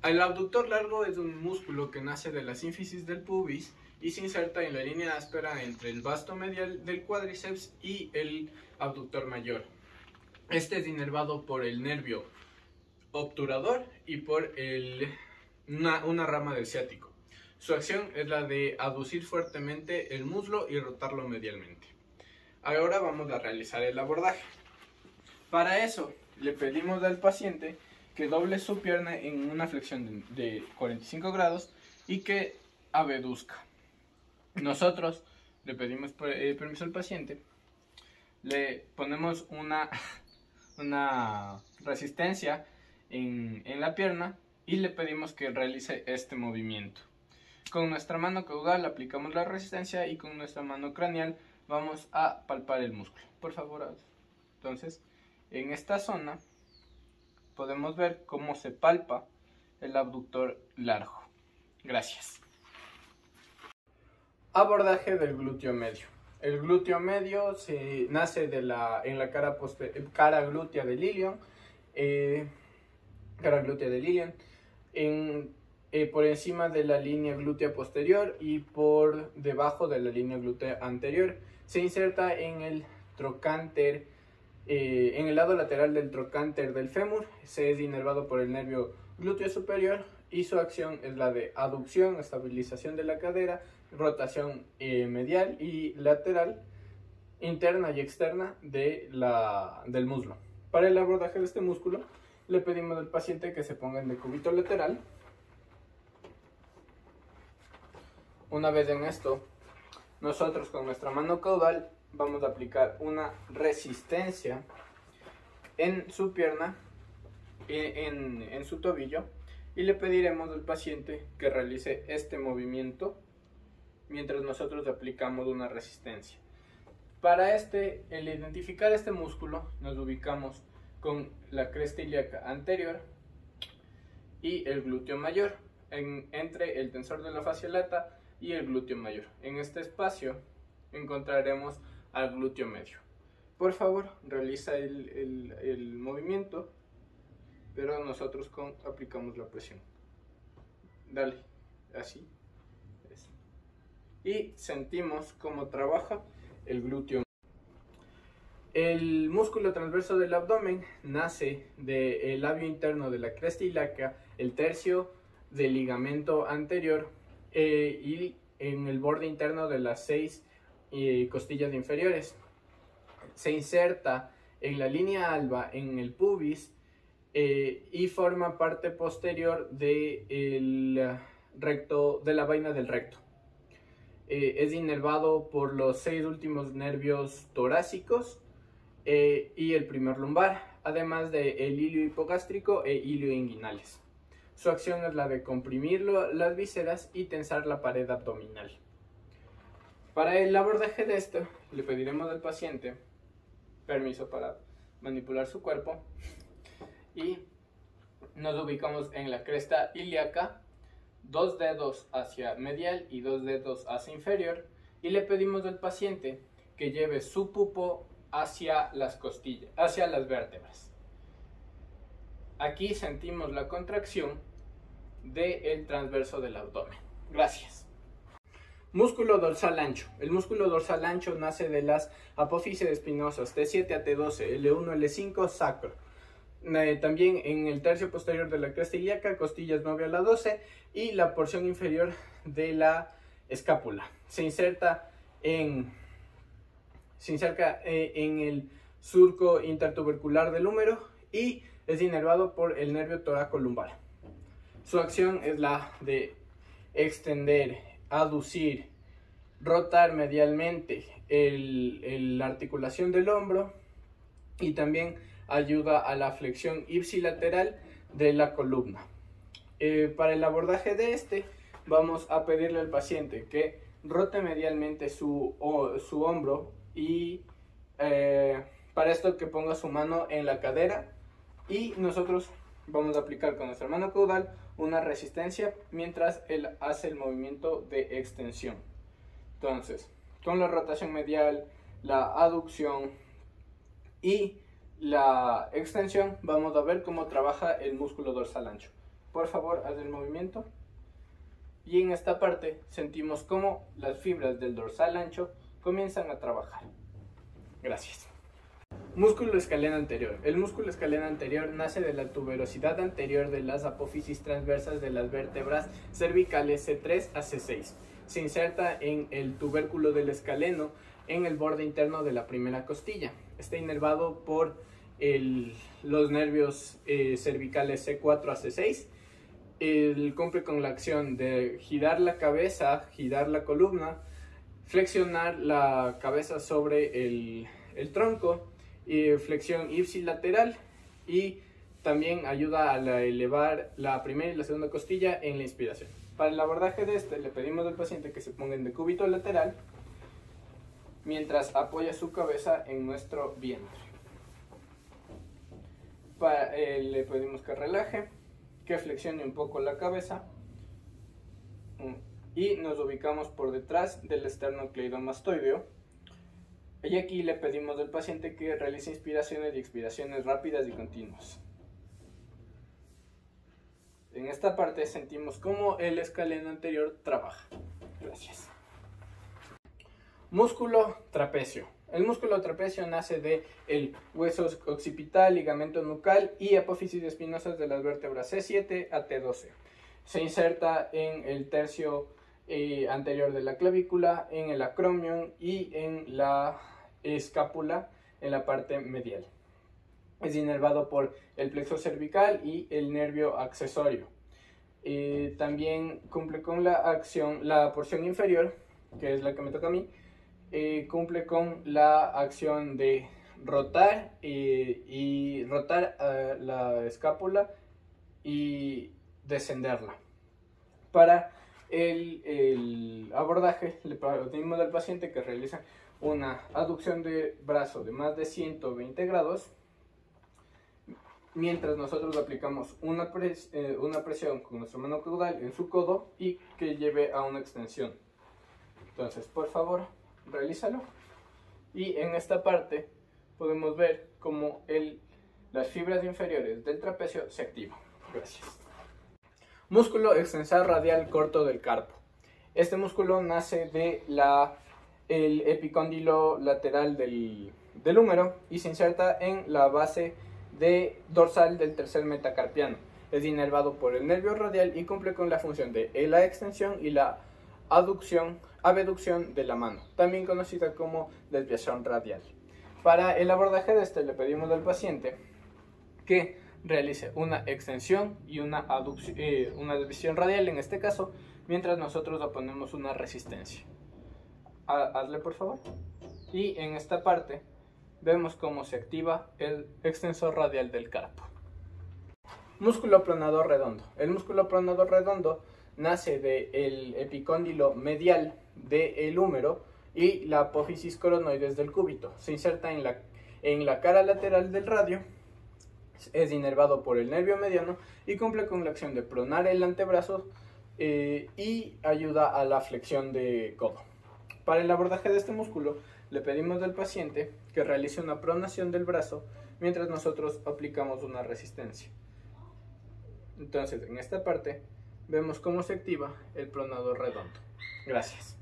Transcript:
El abductor largo es un músculo que nace de la sínfisis del pubis y se inserta en la línea áspera entre el vasto medial del cuádriceps y el abductor mayor. Este es inervado por el nervio obturador y por una rama del ciático. Su acción es la de aducir fuertemente el muslo y rotarlo medialmente. Ahora vamos a realizar el abordaje. Para eso le pedimos al paciente que doble su pierna en una flexión de 45 grados y que abduzca. Nosotros le pedimos permiso al paciente, le ponemos una resistencia en la pierna y le pedimos que realice este movimiento. Con nuestra mano caudal aplicamos la resistencia y con nuestra mano craneal vamos a palpar el músculo. Por favor, entonces en esta zona podemos ver cómo se palpa el abductor largo. Gracias. Abordaje del glúteo medio. El glúteo medio nace en la cara glútea del ilion, por encima de la línea glútea posterior y por debajo de la línea glútea anterior. Se inserta en el trocánter, en el lado lateral del trocánter del fémur. Se es inervado por el nervio glúteo superior y su acción es la de aducción, estabilización de la cadera, rotación medial y lateral, interna y externa del muslo. Para el abordaje de este músculo le pedimos al paciente que se ponga en decúbito lateral. Una vez en esto, nosotros con nuestra mano caudal vamos a aplicar una resistencia en su pierna, en su tobillo, y le pediremos al paciente que realice este movimiento mientras nosotros aplicamos una resistencia. Para el identificar este músculo nos ubicamos con la cresta ilíaca anterior y el glúteo mayor, entre el tensor de la fascia lata y el glúteo mayor. En este espacio encontraremos al glúteo medio. Por favor, realiza el movimiento, pero nosotros aplicamos la presión. Dale, así. Y sentimos cómo trabaja el glúteo. El músculo transverso del abdomen nace del labio interno de la cresta ilíaca, el tercio del ligamento anterior y en el borde interno de las 6 costillas inferiores. Se inserta en la línea alba, en el pubis, y forma parte posterior del recto, de la vaina del recto. Es inervado por los 6 últimos nervios torácicos y el primer lumbar, además del ilio hipogástrico e ilio inguinales. Su acción es la de comprimir las vísceras y tensar la pared abdominal. Para el abordaje de esto, le pediremos al paciente permiso para manipular su cuerpo y nos ubicamos en la cresta ilíaca, 2 dedos hacia medial y 2 dedos hacia inferior, y le pedimos al paciente que lleve su pupo hacia las costillas, hacia las vértebras. Aquí sentimos la contracción del transverso del abdomen. Gracias. Músculo dorsal ancho. El músculo dorsal ancho nace de las apófisis espinosas T7 a T12, L1, L5, sacro. También en el tercio posterior de la cresta ilíaca, costillas 9 a la 12 y la porción inferior de la escápula. Se inserta en el surco intertubercular del húmero y es inervado por el nervio toracolumbar. Su acción es la de extender, aducir, rotar medialmente la articulación del hombro y también ayuda a la flexión ipsilateral de la columna. Para el abordaje de vamos a pedirle al paciente que rote medialmente su hombro y para esto que ponga su mano en la cadera, y nosotros vamos a aplicar con nuestra mano caudal una resistencia mientras él hace el movimiento de extensión. Entonces, con la rotación medial, la aducción y la extensión, vamos a ver cómo trabaja el músculo dorsal ancho. por favor, haz el movimiento. Y en esta parte sentimos cómo las fibras del dorsal ancho comienzan a trabajar. Gracias. Músculo escaleno anterior. El músculo escaleno anterior nace de la tuberosidad anterior de las apófisis transversas de las vértebras cervicales C3 a C6. Se inserta en el tubérculo del escaleno en el borde interno de la primera costilla. Está inervado por los nervios cervicales C4 a C6. Cumple con la acción de girar la cabeza, girar la columna, flexionar la cabeza sobre el tronco, flexión ipsilateral, y también ayuda a elevar la primera y la segunda costilla en la inspiración. Para el abordaje de le pedimos al paciente que se ponga en decúbito lateral mientras apoya su cabeza en nuestro vientre. Le pedimos que relaje, que flexione un poco la cabeza y nos ubicamos por detrás del esternocleidomastoideo. Y aquí le pedimos al paciente que realice inspiraciones y expiraciones rápidas y continuas. En esta parte sentimos cómo el escaleno anterior trabaja. Gracias. Músculo trapecio. El músculo trapecio nace del hueso occipital, ligamento nucal y apófisis espinosas de las vértebras C7 a T12. Se inserta en el tercio anterior de la clavícula, en el acromion y en la escápula en la parte medial. Es inervado por el plexo cervical y el nervio accesorio. También cumple con la acción, la porción inferior, que es la que me toca a mí, cumple con la acción de rotar y rotar la escápula y descenderla. Para el abordaje le pedimos al paciente que realice una aducción de brazo de más de 120 grados mientras nosotros aplicamos una presión con nuestra mano caudal en su codo y que lleve a una extensión. Entonces, por favor, realízalo. Y en esta parte podemos ver cómo las fibras inferiores del trapecio se activan. Gracias. Músculo extensor radial corto del carpo. Este músculo nace de el epicóndilo lateral del húmero y se inserta en la base dorsal del tercer metacarpiano. Es inervado por el nervio radial y cumple con la función de la extensión y la abducción de la mano, también conocida como desviación radial. Para el abordaje de le pedimos al paciente que realice una extensión y una desviación radial en este caso, mientras nosotros oponemos una resistencia. Hazle por favor. Y en esta parte vemos cómo se activa el extensor radial del carpo. Músculo pronador redondo. El músculo pronador redondo nace del epicóndilo medial del húmero y la apófisis coronoides del cúbito. Se inserta en la cara lateral del radio, es inervado por el nervio mediano y cumple con la acción de pronar el antebrazo y ayuda a la flexión de codo. Para el abordaje de este músculo le pedimos al paciente que realice una pronación del brazo mientras nosotros aplicamos una resistencia. Entonces, en esta parte vemos cómo se activa el pronador redondo. Gracias.